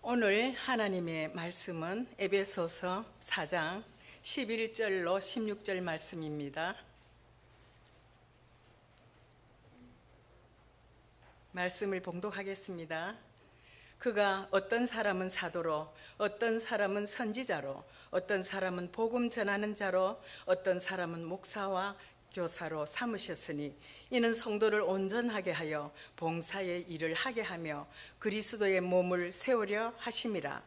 오늘 하나님의 말씀은 에베소서 4장 11절로 16절 말씀입니다. 말씀을 봉독하겠습니다. 그가 어떤 사람은 사도로, 어떤 사람은 선지자로, 어떤 사람은 복음 전하는 자로, 어떤 사람은 목사와 교사로 삼으셨으니 이는 성도를 온전하게 하여 봉사의 일을 하게 하며 그리스도의 몸을 세우려 하심이라.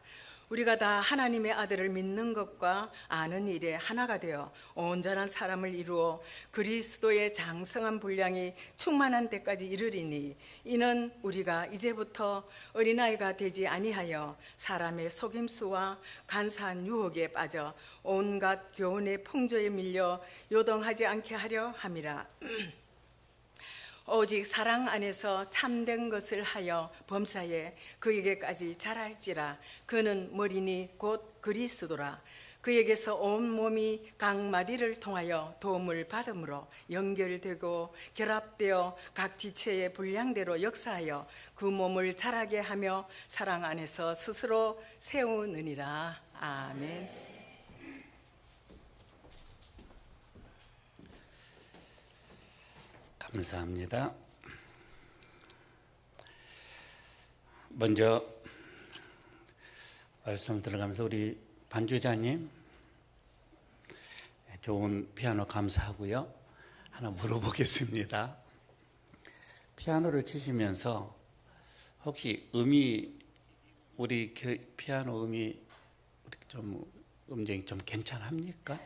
우리가 다 하나님의 아들을 믿는 것과 아는 일에 하나가 되어 온전한 사람을 이루어 그리스도의 장성한 분량이 충만한 때까지 이르리니 이는 우리가 이제부터 어린아이가 되지 아니하여 사람의 속임수와 간사한 유혹에 빠져 온갖 교훈의 풍조에 밀려 요동하지 않게 하려 함이라. 오직 사랑 안에서 참된 것을 하여 범사에 그에게까지 자랄지라. 그는 머리니 곧 그리스도라. 그에게서 온 몸이 각 마디를 통하여 도움을 받음으로 연결되고 결합되어 각 지체의 분량대로 역사하여 그 몸을 자라게 하며 사랑 안에서 스스로 세우느니라. 아멘. 감사합니다. 먼저 말씀 들어가면서 우리 반주자님 좋은 피아노 감사하고요. 하나 물어보겠습니다. 피아노를 치시면서 혹시 우리 피아노 음이 좀 음정이 좀 괜찮합니까?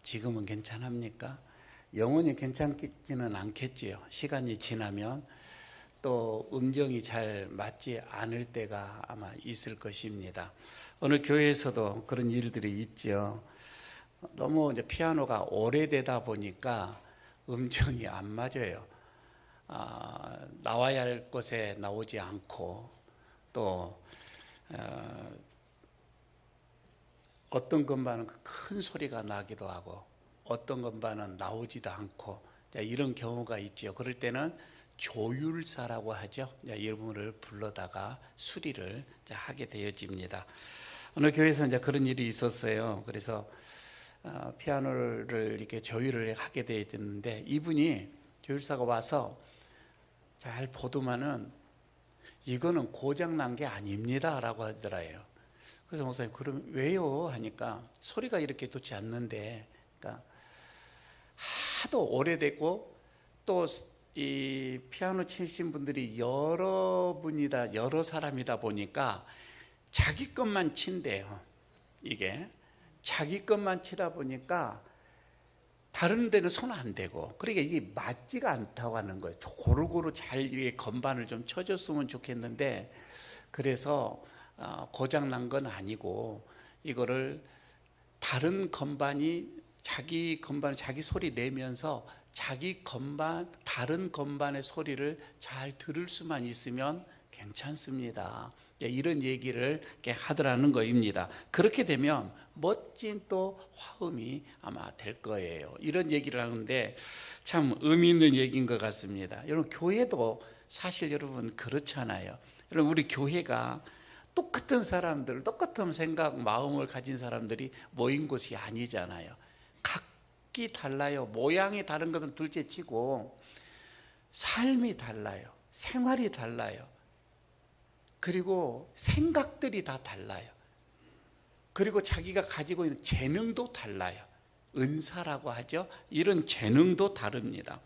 지금은 괜찮합니까? 영원히 괜찮지는 않겠지요. 시간이 지나면 또 음정이 잘 맞지 않을 때가 아마 있을 것입니다. 어느 교회에서도 그런 일들이 있죠. 너무 이제 피아노가 오래되다 보니까 음정이 안 맞아요. 나와야 할 곳에 나오지 않고 또 어떤 건반은 큰 소리가 나기도 하고 어떤 건반은 나오지도 않고 이런 경우가 있죠. 그럴 때는 조율사라고 하죠. 이분을 불러다가 수리를 하게 되어집니다. 어느 교회에서 이제 그런 일이 있었어요. 그래서 피아노를 이렇게 조율을 하게 되었는데 이분이 조율사가 와서 잘 보더만은 이거는 고장 난 게 아닙니다라고 하더라고요. 그래서 목사님 그럼 왜요? 하니까 소리가 이렇게 좋지 않는데, 그러니까 하도 오래됐고 또 이 피아노 치신 분들이 여러 사람이다 보니까 자기 것만 친대요. 이게 자기 것만 치다 보니까 다른 데는 손 안 대고, 그러니까 이게 맞지가 않다고 하는 거예요. 고루고루 잘 건반을 좀 쳐줬으면 좋겠는데, 그래서 고장 난 건 아니고 이거를 다른 건반이 자기 소리 내면서 다른 건반의 소리를 잘 들을 수만 있으면 괜찮습니다. 이런 얘기를 하더라는 거입니다. 그렇게 되면 멋진 또 화음이 아마 될 거예요. 이런 얘기를 하는데 참 의미 있는 얘기인 것 같습니다. 여러분, 교회도 사실 여러분 그렇잖아요. 여러분, 우리 교회가 똑같은 사람들, 똑같은 생각, 마음을 가진 사람들이 모인 곳이 아니잖아요. 각기 달라요. 모양이 다른 것은 둘째 치고 삶이 달라요. 생활이 달라요. 그리고 생각들이 다 달라요. 그리고 자기가 가지고 있는 재능도 달라요. 은사라고 하죠. 이런 재능도 다릅니다.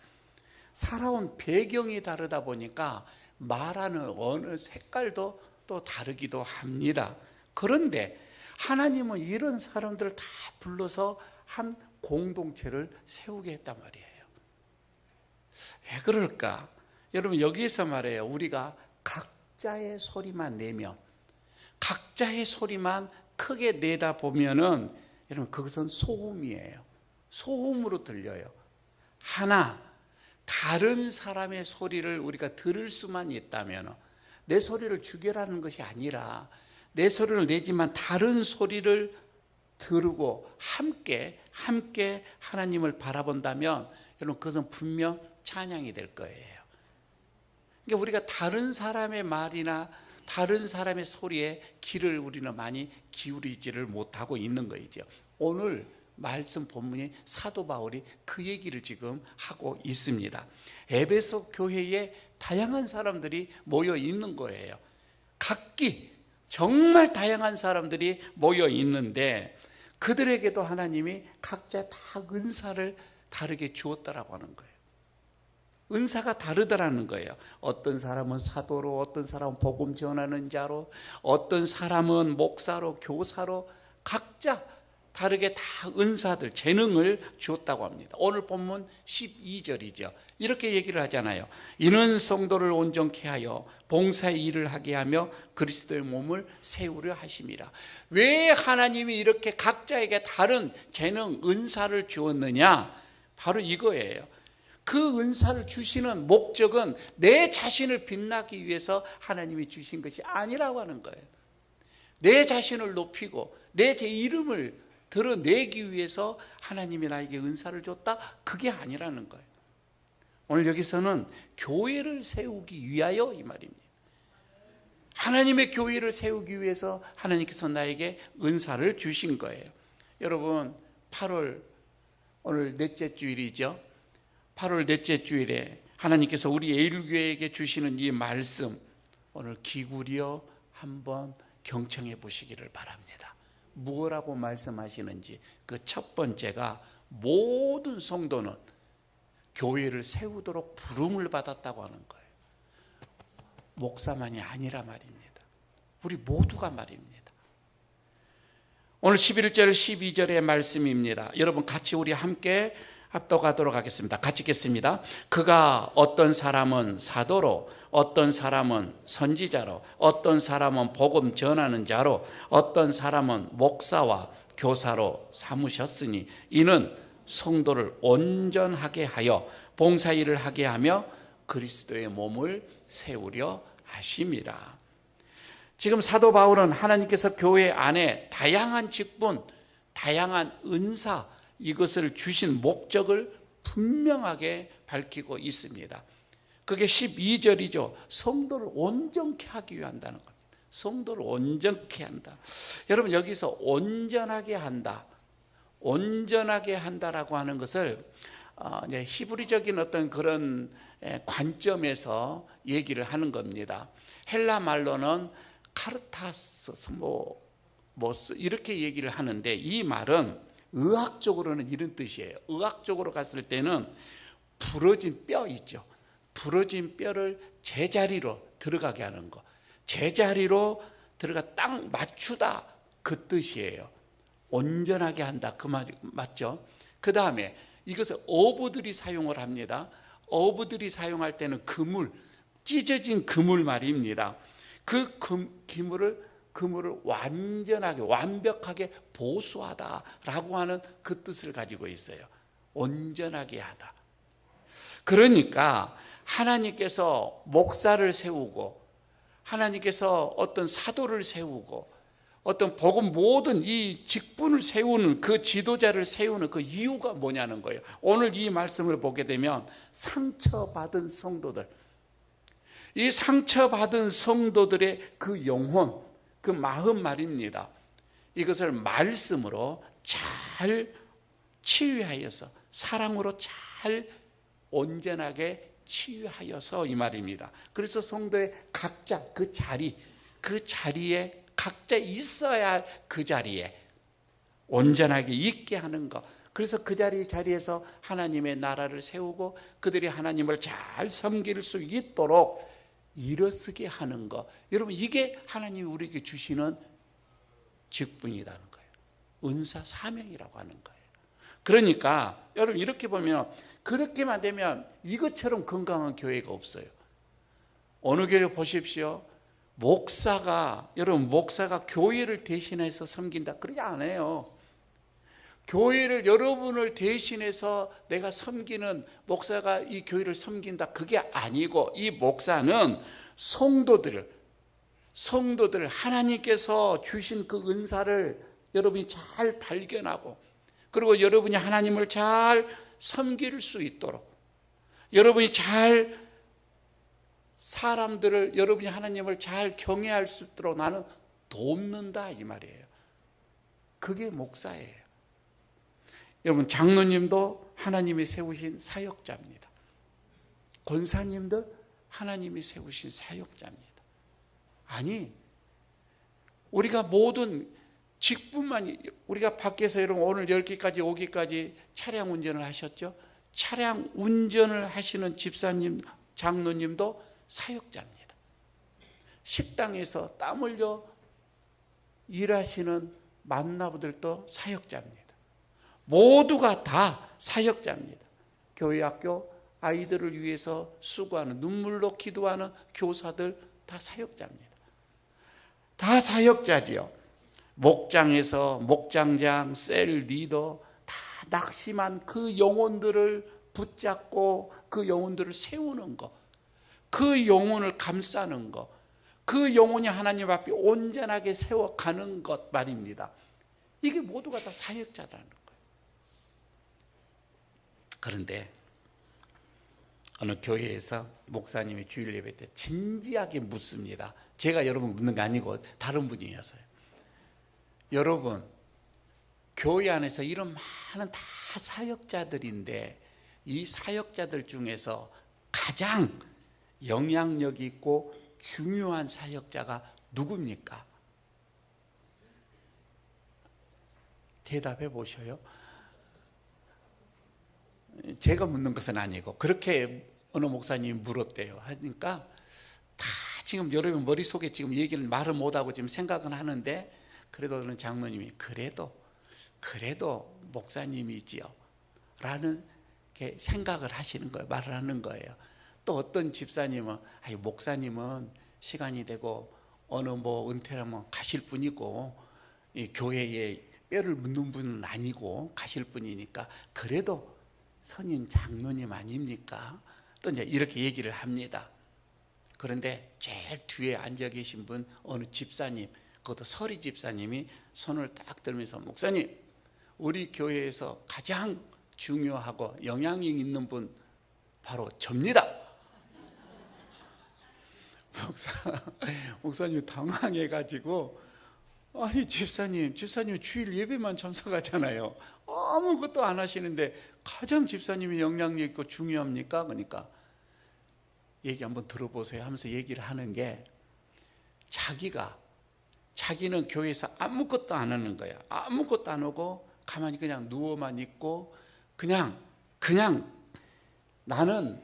살아온 배경이 다르다 보니까 말하는 어느 색깔도 또 다르기도 합니다. 그런데 하나님은 이런 사람들을 다 불러서 한 공동체를 세우게 했단 말이에요. 왜 그럴까? 여러분, 여기에서 말해요. 우리가 각자의 소리만 내면, 각자의 소리만 크게 내다 보면은 여러분, 그것은 소음이에요. 소음으로 들려요. 다른 사람의 소리를 우리가 들을 수만 있다면, 내 소리를 죽여라는 것이 아니라 내 소리를 내지만 다른 소리를 들고 함께 하나님을 바라본다면 여러분, 그것은 분명 찬양이 될 거예요. 그러니까 우리가 다른 사람의 말이나 다른 사람의 소리에 귀를 우리는 많이 기울이지를 못하고 있는 거이죠. 오늘 말씀 본문이 사도 바울이 그 얘기를 지금 하고 있습니다. 에베소 교회에 다양한 사람들이 모여 있는 거예요. 각기 정말 다양한 사람들이 모여 있는데 그들에게도 하나님이 각자 다 은사를 다르게 주었다라고 하는 거예요. 은사가 다르더라는 거예요. 어떤 사람은 사도로, 어떤 사람은 복음 전하는 자로, 어떤 사람은 목사로, 교사로, 각자 다르게 다 은사들, 재능을 주었다고 합니다. 오늘 본문 12절이죠. 이렇게 얘기를 하잖아요. 이는 성도를 온전케 하여 봉사의 일을 하게 하며 그리스도의 몸을 세우려 하심이라. 왜 하나님이 이렇게 각자에게 다른 재능, 은사를 주었느냐? 바로 이거예요. 그 은사를 주시는 목적은 내 자신을 빛나기 위해서 하나님이 주신 것이 아니라고 하는 거예요. 내 자신을 높이고 내 제 이름을 드러내기 위해서 하나님이 나에게 은사를 줬다? 그게 아니라는 거예요. 오늘 여기서는 교회를 세우기 위하여 이 말입니다. 하나님의 교회를 세우기 위해서 하나님께서 나에게 은사를 주신 거예요. 여러분 8월 오늘 넷째 주일이죠. 8월 넷째 주일에 하나님께서 우리 에일교회에게 주시는 이 말씀 오늘 기구려 한번 경청해 보시기를 바랍니다. 무엇라고 말씀하시는지 그 첫 번째가 모든 성도는 교회를 세우도록 부름을 받았다고 하는 거예요. 목사만이 아니라 말입니다. 우리 모두가 말입니다. 오늘 11절 12절의 말씀입니다. 여러분 같이 우리 함께 합독하도록 하겠습니다. 같이 읽겠습니다. 그가 어떤 사람은 사도로, 어떤 사람은 선지자로, 어떤 사람은 복음 전하는 자로, 어떤 사람은 목사와 교사로 삼으셨으니 이는 성도를 온전하게 하여 봉사일을 하게 하며 그리스도의 몸을 세우려 하심이라. 지금 사도 바울은 하나님께서 교회 안에 다양한 직분, 다양한 은사, 이것을 주신 목적을 분명하게 밝히고 있습니다. 그게 12절이죠. 성도를 온전케 하기 위해 한다는 겁니다. 성도를 온전케 한다. 여러분 여기서 온전하게 한다, 온전하게 한다라고 하는 것을 히브리적인 어떤 그런 관점에서 얘기를 하는 겁니다. 헬라 말로는 카르타스, 모스 이렇게 얘기를 하는데 이 말은 의학적으로는 이런 뜻이에요. 의학적으로 갔을 때는 부러진 뼈 있죠. 부러진 뼈를 제자리로 들어가게 하는 거. 제자리로 들어가 딱 맞추다 그 뜻이에요. 온전하게 한다 그 말 맞죠? 그 다음에 이것을 어부들이 사용을 합니다. 어부들이 사용할 때는 그물, 찢어진 그물 말입니다. 그 그물을 완전하게 완벽하게 보수하다라고 하는 그 뜻을 가지고 있어요. 온전하게 하다. 그러니까 하나님께서 목사를 세우고 하나님께서 어떤 사도를 세우고 어떤 복음 모든 이 직분을 세우는 그 지도자를 세우는 그 이유가 뭐냐는 거예요. 오늘 이 말씀을 보게 되면 상처받은 성도들, 이 상처받은 성도들의 그 영혼, 그 마음 말입니다. 이것을 말씀으로 잘 치유하여서 사랑으로 잘 온전하게 치유하여서 이 말입니다. 그래서 성도의 각자 그 자리에 각자 있어야 할 그 자리에 온전하게 있게 하는 것. 그래서 그 자리에서 하나님의 나라를 세우고 그들이 하나님을 잘 섬길 수 있도록 일어서게 하는 것. 여러분 이게 하나님이 우리에게 주시는 직분이라는 거예요. 은사 사명이라고 하는 거예요. 그러니까 여러분 이렇게 보면 그렇게만 되면 이것처럼 건강한 교회가 없어요. 어느 교회 보십시오. 여러분 목사가 교회를 대신해서 섬긴다 그러지 않아요. 교회를 여러분을 대신해서 내가 섬기는 목사가 이 교회를 섬긴다 그게 아니고 이 목사는 성도들을 하나님께서 주신 그 은사를 여러분이 잘 발견하고 그리고 여러분이 하나님을 잘 섬길 수 있도록 여러분이 잘 사람들을, 여러분이 하나님을 잘 경외할 수 있도록 나는 돕는다 이 말이에요. 그게 목사예요. 여러분, 장로님도 하나님이 세우신 사역자입니다. 권사님들 하나님이 세우신 사역자입니다. 아니, 우리가 모든 직분만, 우리가 밖에서 여러분 오늘 10기까지 오기까지 차량 운전을 하셨죠? 차량 운전을 하시는 집사님, 장로님도 사역자입니다. 식당에서 땀 흘려 일하시는 만나부들도 사역자입니다. 모두가 다 사역자입니다. 교회 학교 아이들을 위해서 수고하는, 눈물로 기도하는 교사들 다 사역자입니다. 다 사역자지요. 목장에서 목장장, 셀 리더 다 낙심한 그 영혼들을 붙잡고 그 영혼들을 세우는 것, 그 영혼을 감싸는 것, 그 영혼이 하나님 앞에 온전하게 세워가는 것 말입니다. 이게 모두가 다 사역자라는 거예요. 그런데 어느 교회에서 목사님이 주일 예배 때 진지하게 묻습니다. 제가 여러분 묻는 거 아니고 다른 분이어서요. 여러분, 교회 안에서 이런 많은 다 사역자들인데 이 사역자들 중에서 가장 영향력 있고 중요한 사역자가 누굽니까? 대답해 보셔요. 제가 묻는 것은 아니고 그렇게 어느 목사님이 물었대요. 하니까 다 지금 여러분 머릿속에 지금 얘기를 말을 못하고 지금 생각은 하는데, 그래도 어느 장로님이 그래도 목사님이지요 라는 생각을 하시는 거예요. 말을 하는 거예요. 또 어떤 집사님은 목사님은 시간이 되고 어느 은퇴하면 가실 분이고 이 교회에 뼈를 묻는 분은 아니고 가실 분이니까 그래도 선임 장로님 아닙니까? 또 이제 이렇게 얘기를 합니다. 그런데 제일 뒤에 앉아 계신 분 어느 집사님, 그것도 서리 집사님이 손을 딱 들면서 목사님, 우리 교회에서 가장 중요하고 영향이 있는 분 바로 접니다. 목사님 당황해가지고, 아니 집사님 주일 예배만 참석하잖아요. 아무것도 안 하시는데 가장 집사님이 영향력 있고 중요합니까? 그러니까 얘기 한번 들어보세요 하면서 얘기를 하는 게, 자기는 교회에서 아무것도 안 하는 거야. 아무것도 안 하고 가만히 그냥 누워만 있고 그냥 나는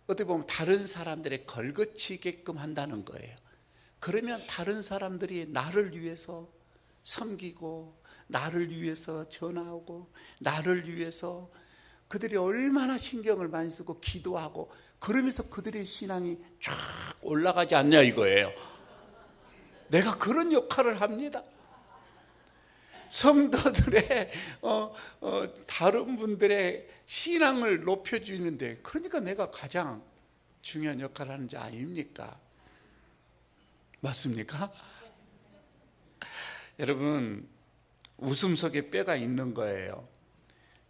어떻게 보면 다른 사람들의 걸거치게끔 한다는 거예요. 그러면 다른 사람들이 나를 위해서 섬기고 나를 위해서 전화하고 나를 위해서 그들이 얼마나 신경을 많이 쓰고 기도하고 그러면서 그들의 신앙이 쫙 올라가지 않냐 이거예요. 내가 그런 역할을 합니다. 성도들의 다른 분들의 신앙을 높여주는데, 그러니까 내가 가장 중요한 역할을 하는 자 아닙니까? 맞습니까? 여러분, 웃음 속에 뼈가 있는 거예요.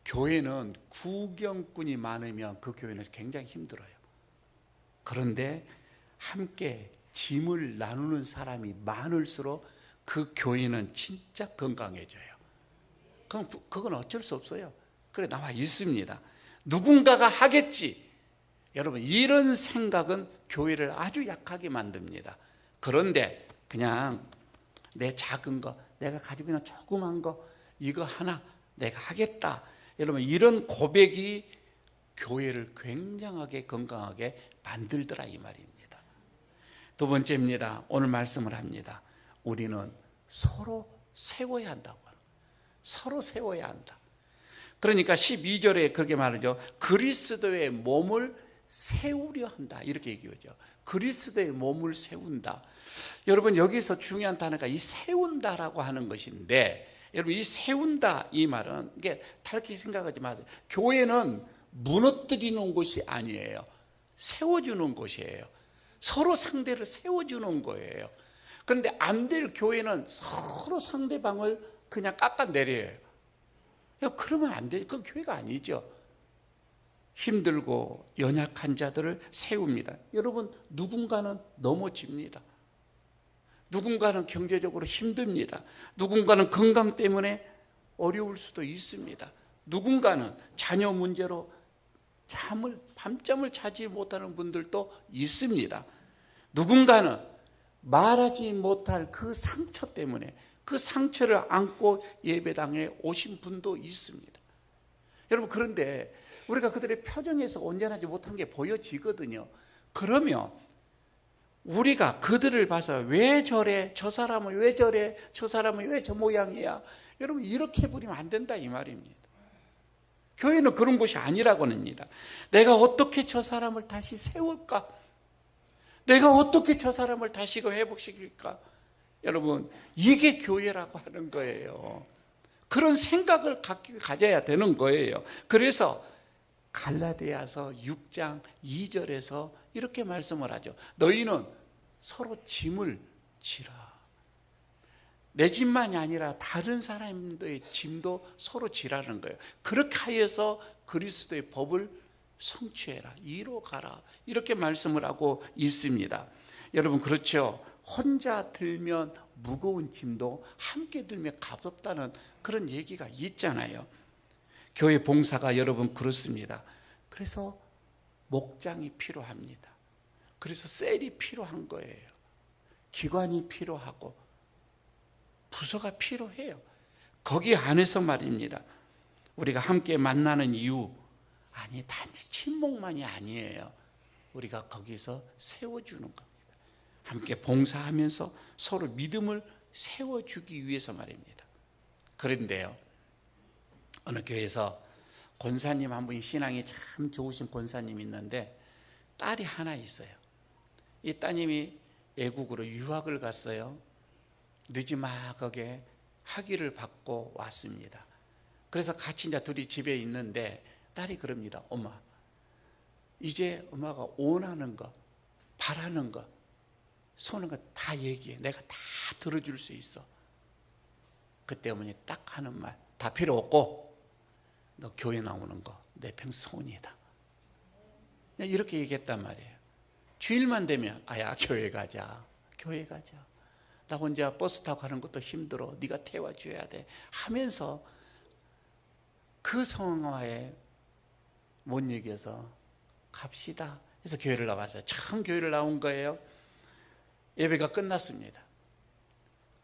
교회는 구경꾼이 많으면 그 교회는 굉장히 힘들어요. 그런데 함께 짐을 나누는 사람이 많을수록 그 교회는 진짜 건강해져요. 그건 어쩔 수 없어요. 그래 나와 있습니다. 누군가가 하겠지. 여러분, 이런 생각은 교회를 아주 약하게 만듭니다. 그런데 그냥 내 작은 거, 내가 가지고 있는 조그만 거, 이거 하나 내가 하겠다. 여러분, 이런 고백이 교회를 굉장하게 건강하게 만들더라 이 말입니다. 두 번째입니다. 오늘 말씀을 합니다. 우리는 서로 세워야 한다고 하는 거예요. 서로 세워야 한다. 그러니까 12절에 그렇게 말하죠. 그리스도의 몸을 세우려 한다 이렇게 얘기하죠. 그리스도의 몸을 세운다. 여러분, 여기서 중요한 단어가 이 세운다라고 하는 것인데, 여러분 이 세운다 이 말은 이게 다르게 생각하지 마세요. 교회는 무너뜨리는 곳이 아니에요. 세워주는 곳이에요. 서로 상대를 세워주는 거예요. 그런데 안 될 교회는 서로 상대방을 그냥 깎아내려요. 그러면 안 돼요. 그건 교회가 아니죠. 힘들고 연약한 자들을 세웁니다. 여러분, 누군가는 넘어집니다. 누군가는 경제적으로 힘듭니다. 누군가는 건강 때문에 어려울 수도 있습니다. 누군가는 자녀 문제로 밤잠을 자지 못하는 분들도 있습니다. 누군가는 말하지 못할 그 상처 때문에 그 상처를 안고 예배당에 오신 분도 있습니다. 여러분, 그런데 우리가 그들의 표정에서 온전하지 못한 게 보여지거든요. 그러면 우리가 그들을 봐서 왜 저래? 저 사람은 왜 저래? 저 사람은 왜 저 모양이야? 여러분, 이렇게 해버리면 안 된다 이 말입니다. 교회는 그런 곳이 아니라고 합니다. 내가 어떻게 저 사람을 다시 세울까? 내가 어떻게 저 사람을 다시금 회복시킬까? 여러분, 이게 교회라고 하는 거예요. 그런 생각을 가져야 되는 거예요. 그래서 갈라디아서 6장 2절에서 이렇게 말씀을 하죠. 너희는 서로 짐을 지라. 내 짐만이 아니라 다른 사람들의 짐도 서로 지라는 거예요. 그렇게 하여서 그리스도의 법을 성취해라, 이루어가라, 이렇게 말씀을 하고 있습니다. 여러분, 그렇죠. 혼자 들면 무거운 짐도 함께 들면 가볍다는 그런 얘기가 있잖아요. 교회 봉사가 여러분 그렇습니다. 그래서 목장이 필요합니다. 그래서 셀이 필요한 거예요. 기관이 필요하고 부서가 필요해요. 거기 안에서 말입니다. 우리가 함께 만나는 이유, 아니 단지 친목만이 아니에요. 우리가 거기서 세워주는 겁니다. 함께 봉사하면서 서로 믿음을 세워주기 위해서 말입니다. 그런데요, 어느 교회에서 권사님 한 분이 신앙이 참 좋으신 권사님이 있는데 딸이 하나 있어요. 이 따님이 외국으로 유학을 갔어요. 늦지막하게 학위를 받고 왔습니다. 그래서 같이 이제 둘이 집에 있는데 딸이 그럽니다. 엄마, 이제 엄마가 원하는 거, 바라는 거, 소는 거 다 얘기해. 내가 다 들어줄 수 있어. 그때 어머니 딱 하는 말, 다 필요 없고 너 교회 나오는 거 내 평생 소원이다. 이렇게 얘기했단 말이에요. 주일만 되면 아야 교회 가자, 교회 가자. 나 혼자 버스 타고 가는 것도 힘들어. 네가 태워줘야 돼 하면서 그 상황에 못 얘기해서 갑시다. 그래서 교회를 나왔어요. 처음 교회를 나온 거예요. 예배가 끝났습니다.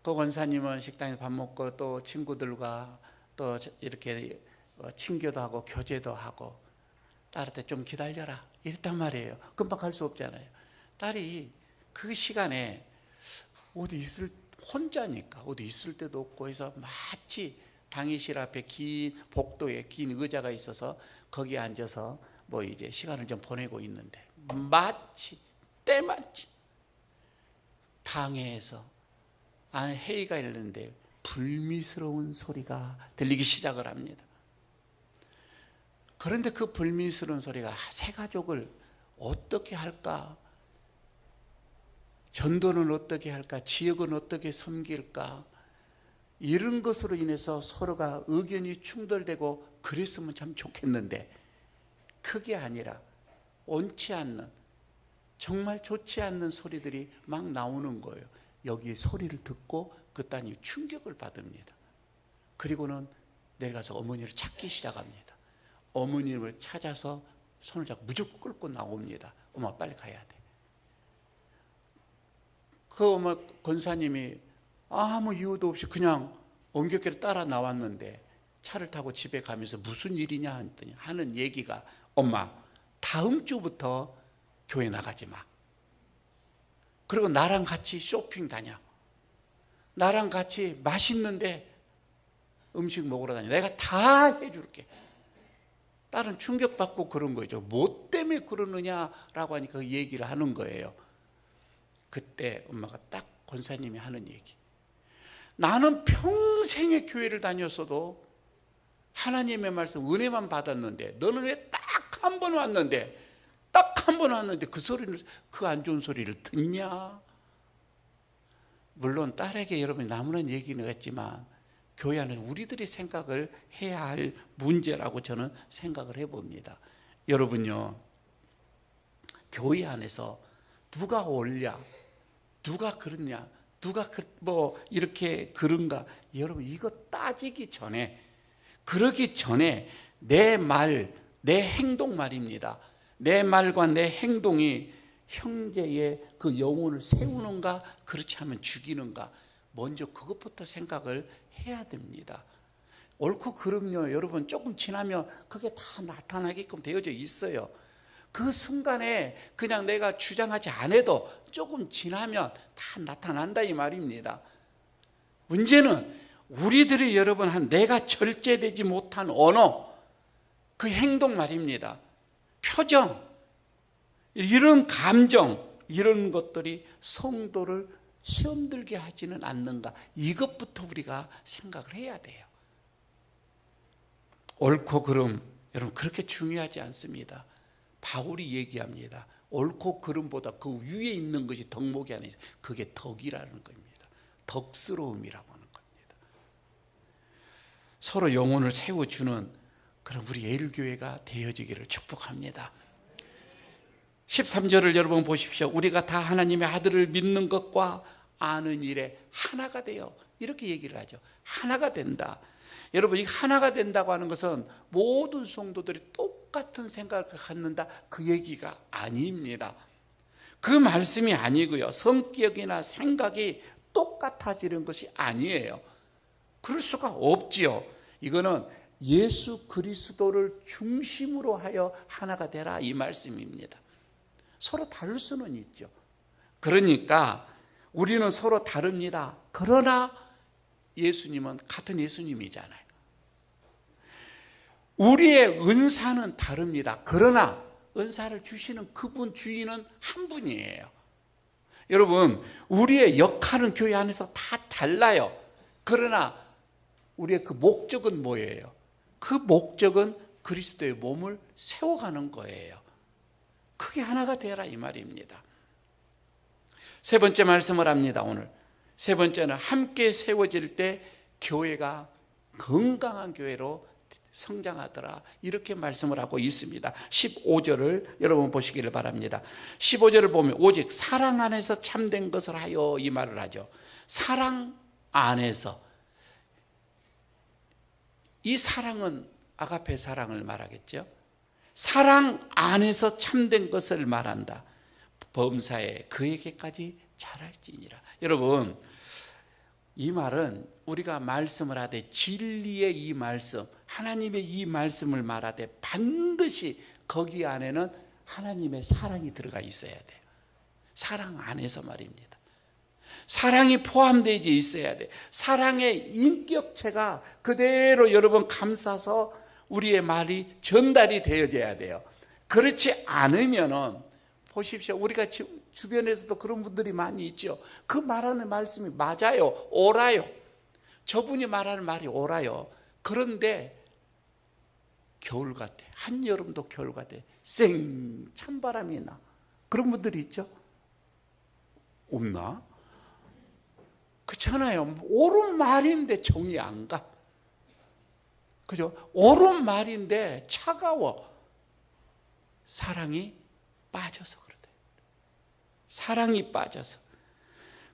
그 권사님은 식당에 밥 먹고 또 친구들과 또 이렇게 친교도 하고 교제도 하고 딸한테 좀 기다려라 이랬단 말이에요. 금방 갈 수 없잖아요. 딸이 그 시간에 어디 있을, 혼자니까 어디 있을 데도 없고 해서 마치 당의실 앞에 긴 복도에 긴 의자가 있어서 거기에 앉아서 뭐 이제 시간을 좀 보내고 있는데 마치 때마치 당회에서 안에 회의가 있는데 불미스러운 소리가 들리기 시작을 합니다. 그런데 그 불미스러운 소리가 새 가족을 어떻게 할까? 전도는 어떻게 할까? 지역은 어떻게 섬길까? 이런 것으로 인해서 서로가 의견이 충돌되고 그랬으면 참 좋겠는데 그게 아니라 옳지 않는, 정말 좋지 않는 소리들이 막 나오는 거예요. 여기 소리를 듣고 그 딸이 충격을 받습니다. 그리고는 내려가서 어머니를 찾기 시작합니다. 어머님을 찾아서 손을 잡고 무조건 끌고 나옵니다. 엄마 빨리 가야 돼. 그 엄마 권사님이 아무 이유도 없이 그냥 엄격하게 따라 나왔는데 차를 타고 집에 가면서 무슨 일이냐 했더니 하는 얘기가 엄마 다음 주부터 교회 나가지 마. 그리고 나랑 같이 쇼핑 다녀. 나랑 같이 맛있는데 음식 먹으러 다녀. 내가 다 해줄게. 딸은 충격받고 그런 거죠. 뭐 때문에 그러느냐라고 하니까 그 얘기를 하는 거예요. 그때 엄마가 딱 권사님이 하는 얘기. 나는 평생에 교회를 다녔어도 하나님의 말씀 은혜만 받았는데 너는 왜 딱 한 번 왔는데 딱 한 번 왔는데 그 소리를, 그 안 좋은 소리를 듣냐? 물론 딸에게 여러분이 나무는 얘기는 했지만 교회 안에서 우리들이 생각을 해야 할 문제라고 저는 생각을 해봅니다. 여러분요, 교회 안에서 누가 옳냐, 누가 그렇냐, 누가 이렇게 그런가, 여러분 이거 따지기 전에, 그러기 전에 내 말, 내 행동 말입니다. 내 말과 내 행동이 형제의 그 영혼을 세우는가, 그렇지 않으면 죽이는가, 먼저 그것부터 생각을 해야 됩니다. 옳고 그름요, 여러분 조금 지나면 그게 다 나타나게끔 되어져 있어요. 그 순간에 그냥 내가 주장하지 않아도 조금 지나면 다 나타난다 이 말입니다. 문제는 우리들이 여러분 한 내가 절제되지 못한 언어, 그 행동 말입니다. 표정, 이런 감정, 이런 것들이 성도를 시험 들게 하지는 않는가, 이것부터 우리가 생각을 해야 돼요. 옳고 그름, 여러분 그렇게 중요하지 않습니다. 바울이 얘기합니다. 옳고 그름보다 그 위에 있는 것이 덕목이 아니죠. 그게 덕이라는 겁니다. 덕스러움이라고 하는 겁니다. 서로 영혼을 세워주는 그런 우리 예일교회가 되어지기를 축복합니다. 13절을 여러분 보십시오. 우리가 다 하나님의 아들을 믿는 것과 아는 일에 하나가 되어, 이렇게 얘기를 하죠. 하나가 된다. 여러분, 이 하나가 된다고 하는 것은 모든 성도들이 똑같은 생각을 갖는다, 그 얘기가 아닙니다. 그 말씀이 아니고요, 성격이나 생각이 똑같아지는 것이 아니에요. 그럴 수가 없지요. 이거는 예수 그리스도를 중심으로 하여 하나가 되라, 이 말씀입니다. 서로 다를 수는 있죠. 그러니까 우리는 서로 다릅니다. 그러나 예수님은 같은 예수님이잖아요. 우리의 은사는 다릅니다. 그러나 은사를 주시는 그분, 주인은 한 분이에요. 여러분, 우리의 역할은 교회 안에서 다 달라요. 그러나 우리의 그 목적은 뭐예요? 그 목적은 그리스도의 몸을 세워가는 거예요. 그게 하나가 되라, 이 말입니다. 세 번째 말씀을 합니다. 오늘 세 번째는 함께 세워질 때 교회가 건강한 교회로 성장하더라, 이렇게 말씀을 하고 있습니다. 15절을 여러분 보시기를 바랍니다. 15절을 보면 오직 사랑 안에서 참된 것을 하여, 이 말을 하죠. 사랑 안에서. 이 사랑은 아가페 사랑을 말하겠죠. 사랑 안에서 참된 것을 말한다. 범사에 그에게까지 잘할지니라. 여러분, 이 말은 우리가 말씀을 하되 진리의 이 말씀, 하나님의 이 말씀을 말하되 반드시 거기 안에는 하나님의 사랑이 들어가 있어야 돼요. 사랑 안에서 말입니다. 사랑이 포함되어 있어야 돼요. 사랑의 인격체가 그대로 여러분 감싸서 우리의 말이 전달이 되어져야 돼요. 그렇지 않으면은, 보십시오, 우리가 주변에서도 그런 분들이 많이 있죠. 그 말하는 말씀이 맞아요, 옳아요. 저분이 말하는 말이 옳아요. 그런데 겨울 같아, 한여름도 겨울 같아, 쌩 찬바람이 나. 그런 분들이 있죠. 없나? 그렇잖아요. 옳은 말인데 정이 안 가. 그죠? 옳은 말인데 차가워. 사랑이 빠져서 그러대. 사랑이 빠져서.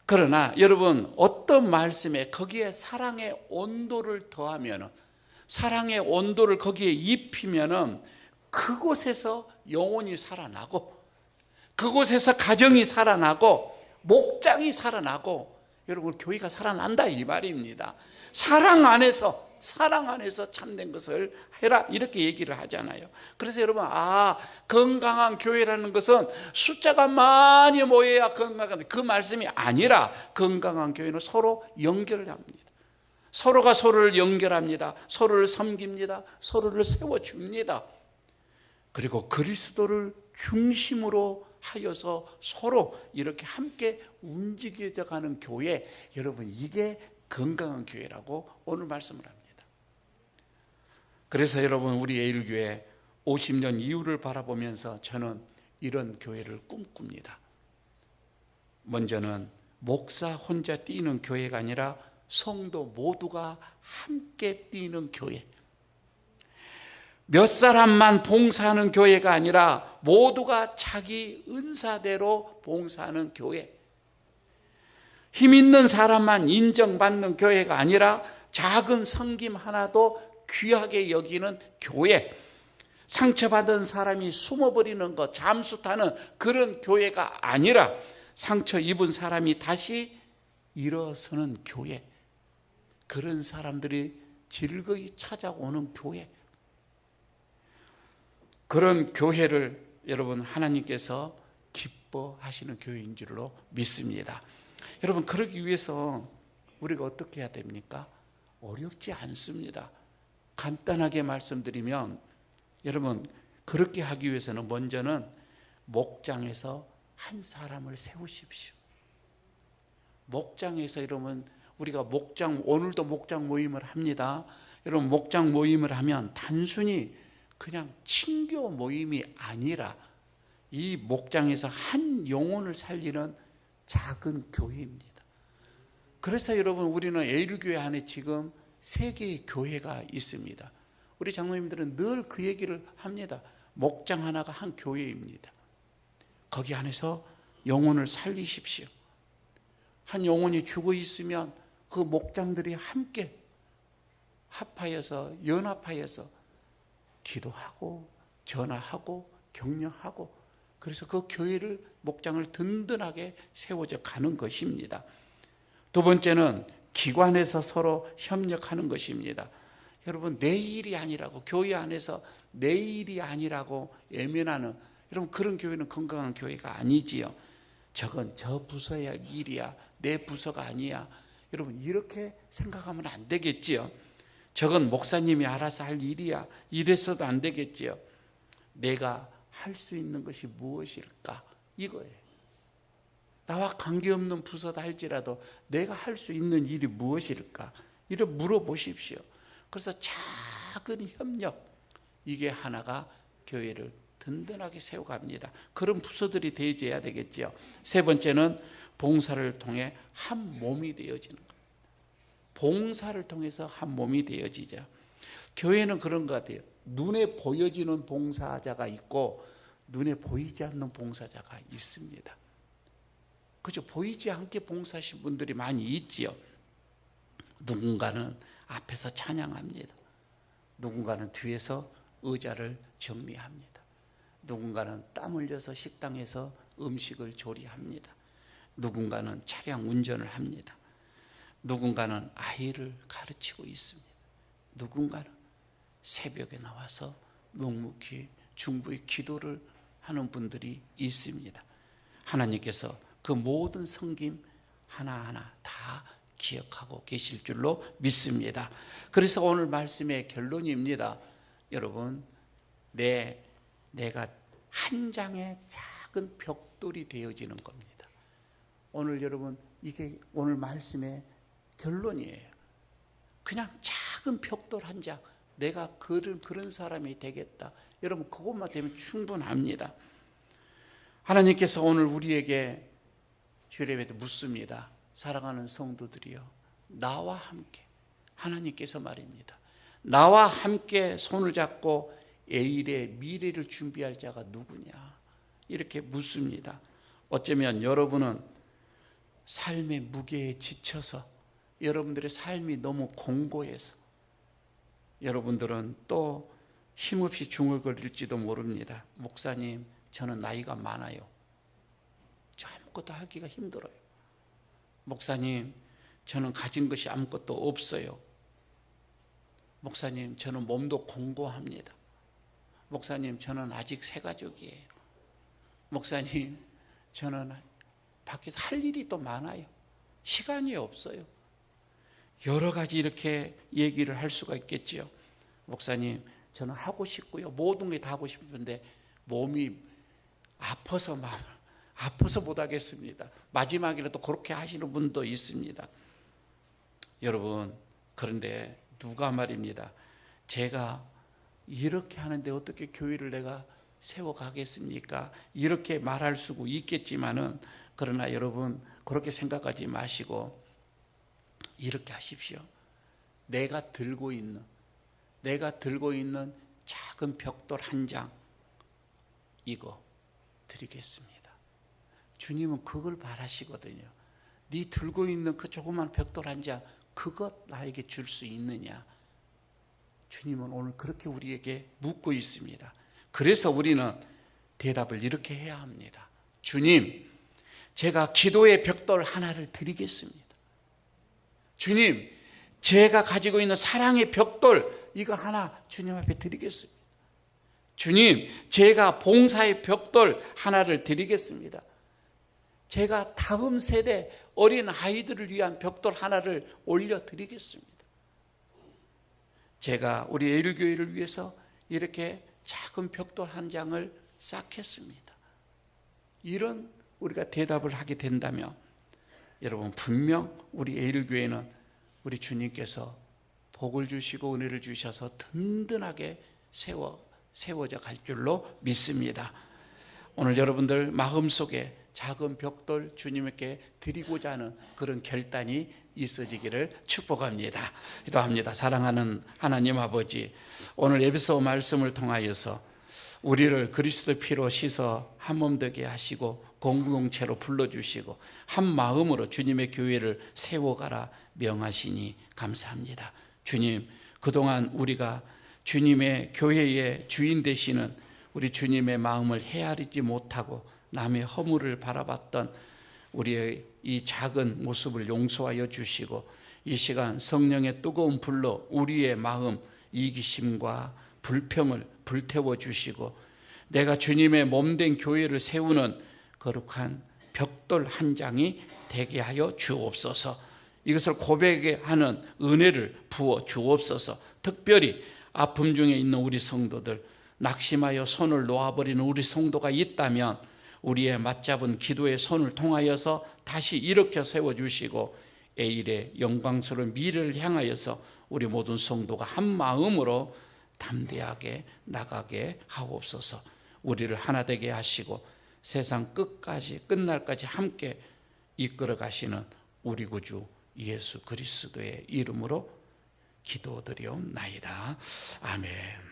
그러나 여러분, 어떤 말씀에 거기에 사랑의 온도를 더하면은, 사랑의 온도를 거기에 입히면은 그곳에서 영혼이 살아나고, 그곳에서 가정이 살아나고, 목장이 살아나고, 여러분 교회가 살아난다, 이 말입니다. 사랑 안에서 참된 것을 해라, 이렇게 얘기를 하잖아요. 그래서 여러분, 건강한 교회라는 것은 숫자가 많이 모여야 건강한, 그 말씀이 아니라, 건강한 교회는 서로 연결을 합니다. 서로가 서로를 연결합니다. 서로를 섬깁니다. 서로를 세워줍니다. 그리고 그리스도를 중심으로 하여서 서로 이렇게 함께 움직여져 가는 교회, 여러분 이게 건강한 교회라고 오늘 말씀을 합니다. 그래서 여러분, 우리 예일교회 50년 이후를 바라보면서 저는 이런 교회를 꿈꿉니다. 먼저는 목사 혼자 뛰는 교회가 아니라 성도 모두가 함께 뛰는 교회. 몇 사람만 봉사하는 교회가 아니라 모두가 자기 은사대로 봉사하는 교회. 힘 있는 사람만 인정받는 교회가 아니라 작은 섬김 하나도 귀하게 여기는 교회. 상처받은 사람이 숨어버리는 것, 잠수 타는 그런 교회가 아니라 상처 입은 사람이 다시 일어서는 교회. 그런 사람들이 즐거이 찾아오는 교회. 그런 교회를 여러분 하나님께서 기뻐하시는 교회인 줄로 믿습니다. 여러분 그러기 위해서 우리가 어떻게 해야 됩니까? 어렵지 않습니다. 간단하게 말씀드리면 여러분 그렇게 하기 위해서는 먼저는 목장에서 한 사람을 세우십시오. 목장에서 여러분 우리가 오늘도 목장 모임을 합니다. 여러분 목장 모임을 하면 단순히 그냥 친교 모임이 아니라 이 목장에서 한 영혼을 살리는 작은 교회입니다. 그래서 여러분 우리는 에일교회 안에 지금 3개의 교회가 있습니다. 우리 장로님들은 늘 그 얘기를 합니다. 목장 하나가 한 교회입니다. 거기 안에서 영혼을 살리십시오. 한 영혼이 죽어 있으면 그 목장들이 함께 합하여서 연합하여서 기도하고 전화하고 격려하고 그래서 그 교회를 목장을 든든하게 세워져 가는 것입니다. 두 번째는 기관에서 서로 협력하는 것입니다. 여러분 내 일이 아니라고 교회 안에서 내 일이 아니라고 외면하는 여러분 그런 교회는 건강한 교회가 아니지요. 저건 저 부서의 일이야. 내 부서가 아니야. 여러분 이렇게 생각하면 안 되겠지요. 저건 목사님이 알아서 할 일이야. 이래서도 안 되겠지요. 내가 할 수 있는 것이 무엇일까? 이거예요. 나와 관계없는 부서다 할지라도 내가 할 수 있는 일이 무엇일까? 이를 물어보십시오. 그래서 작은 협력, 이게 하나가 교회를 든든하게 세워갑니다. 그런 부서들이 되어져야 되겠죠. 세 번째는 봉사를 통해 한 몸이 되어지는 겁니다. 봉사를 통해서 한 몸이 되어지죠. 교회는 그런 것 같아요. 눈에 보여지는 봉사자가 있고 눈에 보이지 않는 봉사자가 있습니다. 그죠? 보이지 않게 봉사하신 분들이 많이 있지요. 누군가는 앞에서 찬양합니다. 누군가는 뒤에서 의자를 정리합니다. 누군가는 땀 흘려서 식당에서 음식을 조리합니다. 누군가는 차량 운전을 합니다. 누군가는 아이를 가르치고 있습니다. 누군가는 새벽에 나와서 묵묵히 중부의 기도를 하는 분들이 있습니다. 하나님께서 그 모든 섬김 하나하나 다 기억하고 계실 줄로 믿습니다. 그래서 오늘 말씀의 결론입니다. 여러분, 내가 한 장의 작은 벽돌이 되어지는 겁니다. 오늘 여러분, 이게 오늘 말씀의 결론이에요. 그냥 작은 벽돌 한 장, 내가 그런 사람이 되겠다. 여러분, 그것만 되면 충분합니다. 하나님께서 오늘 우리에게 주일예배 때 묻습니다. 사랑하는 성도들이여, 나와 함께, 하나님께서 말입니다. 나와 함께 손을 잡고 에일의 미래를 준비할 자가 누구냐? 이렇게 묻습니다. 어쩌면 여러분은 삶의 무게에 지쳐서, 여러분들의 삶이 너무 공고해서, 여러분들은 또 힘없이 중얼거릴지도 모릅니다. 목사님, 저는 나이가 많아요. 저 아무것도 하기가 힘들어요. 목사님, 저는 가진 것이 아무것도 없어요. 목사님, 저는 몸도 공고합니다. 목사님, 저는 아직 새가족이에요. 목사님, 저는 밖에서 할 일이 또 많아요. 시간이 없어요. 여러 가지 이렇게 얘기를 할 수가 있겠지요. 목사님, 저는 하고 싶고요. 모든 게 다 하고 싶은데 몸이 아파서 못 하겠습니다. 마지막이라도 그렇게 하시는 분도 있습니다. 여러분, 그런데 누가 말입니다. 제가 이렇게 하는데 어떻게 교회를 내가 세워가겠습니까? 이렇게 말할 수도 있겠지만은, 그러나 여러분, 그렇게 생각하지 마시고 이렇게 하십시오. 내가 들고 있는 작은 벽돌 한 장 이거 드리겠습니다. 주님은 그걸 바라시거든요. 네 들고 있는 그 조그만 벽돌 한 장 그것 나에게 줄 수 있느냐? 주님은 오늘 그렇게 우리에게 묻고 있습니다. 그래서 우리는 대답을 이렇게 해야 합니다. 주님, 제가 기도의 벽돌 하나를 드리겠습니다. 주님, 제가 가지고 있는 사랑의 벽돌 이거 하나 주님 앞에 드리겠습니다. 주님, 제가 봉사의 벽돌 하나를 드리겠습니다. 제가 다음 세대 어린 아이들을 위한 벽돌 하나를 올려드리겠습니다. 제가 우리 에일교회를 위해서 이렇게 작은 벽돌 한 장을 쌓겠습니다. 이런 우리가 대답을 하게 된다면 여러분 분명 우리 에일교회는 우리 주님께서 복을 주시고 은혜를 주셔서 든든하게 세워져 갈 줄로 믿습니다. 오늘 여러분들 마음속에 작은 벽돌 주님께 드리고자 하는 그런 결단이 있어지기를 축복합니다. 기도합니다. 사랑하는 하나님 아버지, 오늘 에베소 말씀을 통하여서 우리를 그리스도의 피로 씻어 한 몸 되게 하시고 공동체로 불러주시고 한 마음으로 주님의 교회를 세워가라 명하시니 감사합니다. 주님, 그동안 우리가 주님의 교회의 주인 되시는 우리 주님의 마음을 헤아리지 못하고 남의 허물을 바라봤던 우리의 이 작은 모습을 용서하여 주시고 이 시간 성령의 뜨거운 불로 우리의 마음 이기심과 불평을 불태워 주시고 내가 주님의 몸된 교회를 세우는 거룩한 벽돌 한 장이 되게 하여 주옵소서. 이것을 고백하는 은혜를 부어 주옵소서. 특별히 아픔 중에 있는 우리 성도들, 낙심하여 손을 놓아버리는 우리 성도가 있다면 우리의 맞잡은 기도의 손을 통하여서 다시 일으켜 세워주시고 에일의 영광스러운 미래를 향하여서 우리 모든 성도가 한 마음으로 담대하게 나가게 하옵소서. 우리를 하나 되게 하시고 세상 끝까지 끝날까지 함께 이끌어 가시는 우리 구주 예수 그리스도의 이름으로 기도드리옵나이다. 아멘.